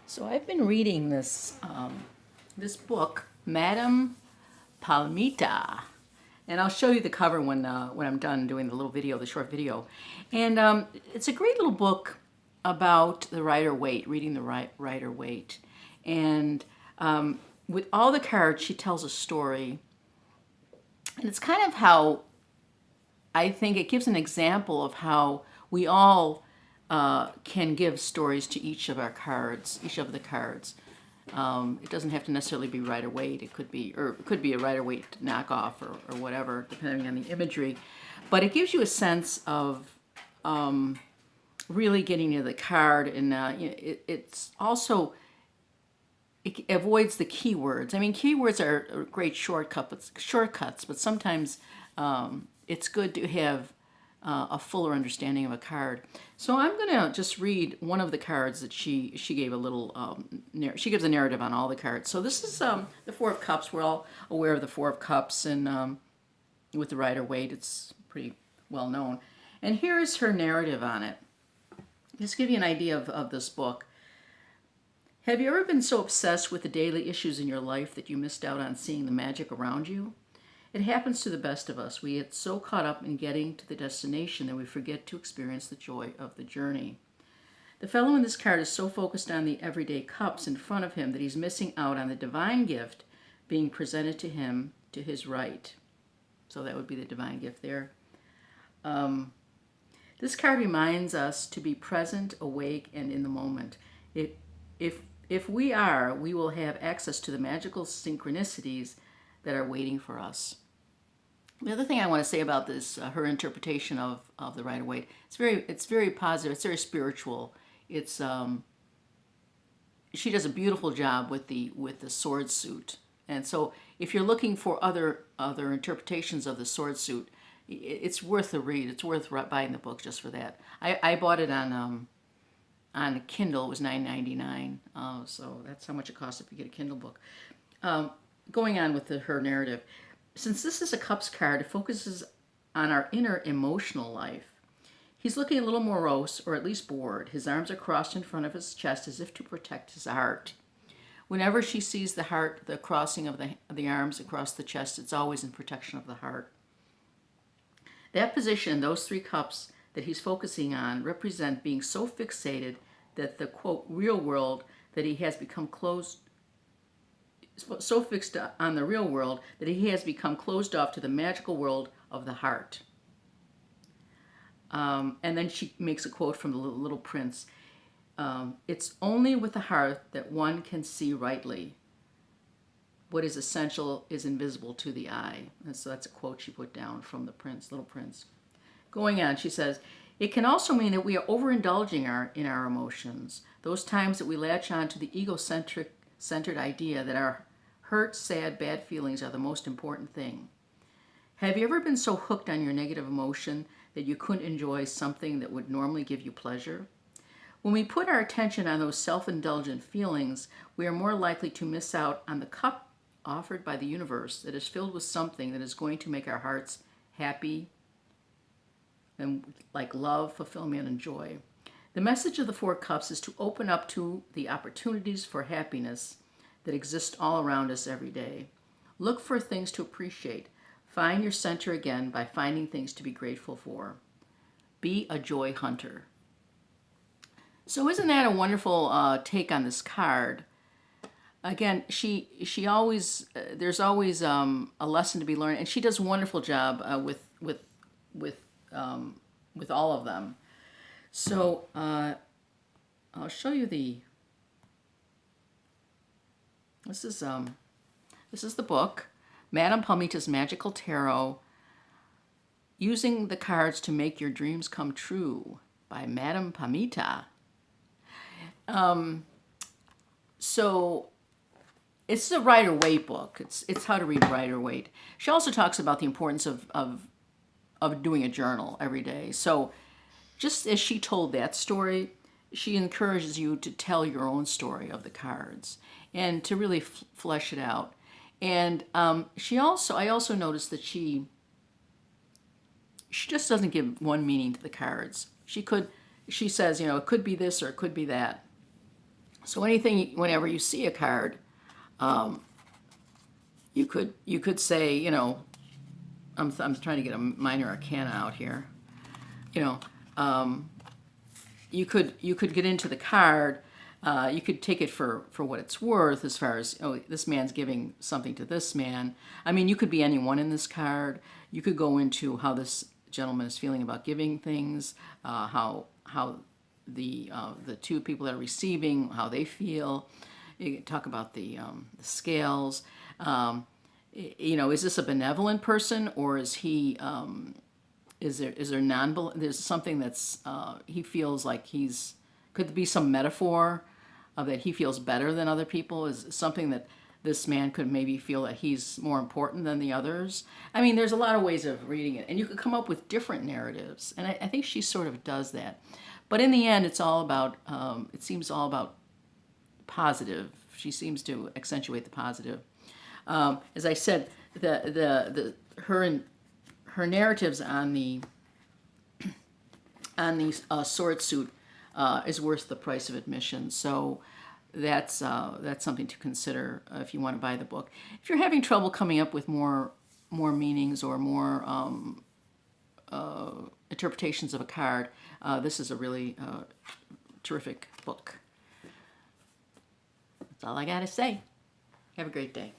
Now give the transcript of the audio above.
So I've been reading this book, Madame Palmita, and I'll show you the cover when I'm done doing the little video, the short video. And it's a great little book about the Rider-Waite, reading the Rider-Waite, and with all the cards, she tells a story, and it's kind of how I think it gives an example of how we all can give stories to each of our cards, each of the cards. It doesn't have to necessarily be Rider-Waite. It could be, or it could be a Rider-Waite knockoff or whatever, depending on the imagery. But it gives you a sense of really getting into the card, and it's also it avoids the keywords. I mean, keywords are great shortcuts, but sometimes it's good to have a fuller understanding of a card. So I'm going to just read one of the cards that she gave a little, she gives a narrative on all the cards. So this is the Four of Cups. We're all aware of the Four of Cups, and with the Rider-Waite, it's pretty well known. And here's her narrative on it. Just to give you an idea of this book. Have you ever been so obsessed with the daily issues in your life that you missed out on seeing the magic around you? It happens to the best of us. We get so caught up in getting to the destination that we forget to experience the joy of the journey. The fellow in this card is so focused on the everyday cups in front of him that he's missing out on the divine gift being presented to him to his right. So that would be the divine gift there. This card reminds us to be present, awake, and in the moment. If we are, we will have access to the magical synchronicities that are waiting for us. The other thing I want to say about this, her interpretation of the Rider-Waite, it's very positive. It's very spiritual. It's she does a beautiful job with the sword suit. And so, if you're looking for other interpretations of the sword suit, it's worth a read. It's worth buying the book just for that. I bought it on Kindle. It was $9.99. So that's how much it costs if you get a Kindle book. Going on with her narrative. Since this is a Cups card, it focuses on our inner emotional life. He's looking a little morose, or at least bored. His arms are crossed in front of his chest as if to protect his heart. Whenever she sees the heart, the crossing of the arms across the chest, it's always in protection of the heart. That position, those three cups that he's focusing on, represent being so fixated that the, quote, real world that he has become so fixed on the real world that he has become closed off to the magical world of the heart. And then she makes a quote from the Little Prince. It's only with the heart that one can see rightly. What is essential is invisible to the eye. And so that's a quote she put down from the Prince, Little Prince. Going on, she says, it can also mean that we are overindulging in our emotions. Those times that we latch on to the ego-centered idea that our hurt, sad, bad feelings are the most important thing. Have you ever been so hooked on your negative emotion that you couldn't enjoy something that would normally give you pleasure? When we put our attention on those self-indulgent feelings, we are more likely to miss out on the cup offered by the universe that is filled with something that is going to make our hearts happy and like love, fulfillment, and joy. The message of the Four Cups is to open up to the opportunities for happiness that exist all around us every day. Look for things to appreciate. Find your center again by finding things to be grateful for. Be a joy hunter. So isn't that a wonderful take on this card? Again, she always there's always a lesson to be learned, and she does a wonderful job with all of them. So I'll show you the. This is the book, Madame Pamita's Magical Tarot, Using the Cards to Make Your Dreams Come True by Madame Pamita. So it's a Rider-Waite book. It's how to read Rider-Waite. She also talks about the importance of doing a journal every day. So just as she told that story, she encourages you to tell your own story of the cards and to really flesh it out. And I also noticed that she just doesn't give one meaning to the cards. She says, it could be this or it could be that. So anything, whenever you see a card, you could say, you know, I'm trying to get a minor arcana out here. You know, you could get into the card. You could take it for what it's worth, as far as, oh, this man's giving something to this man. I mean, you could be anyone in this card. You could go into how this gentleman is feeling about giving things, how the two people that are receiving, how they feel. You can talk about the scales. You know, is this a benevolent person, or is he? Is there there's something that's he feels like he's, could be some metaphor of that he feels better than other people, is something that this man could maybe feel that he's more important than the others. I mean, there's a lot of ways of reading it, and you could come up with different narratives, and I think she sort of does that. But in the end, it's all about, it seems all about positive. She seems to accentuate the positive. As I said, her narratives on the sword suit is worth the price of admission. So that's something to consider if you want to buy the book. If you're having trouble coming up with more meanings or more interpretations of a card, this is a really terrific book. That's all I got to say. Have a great day.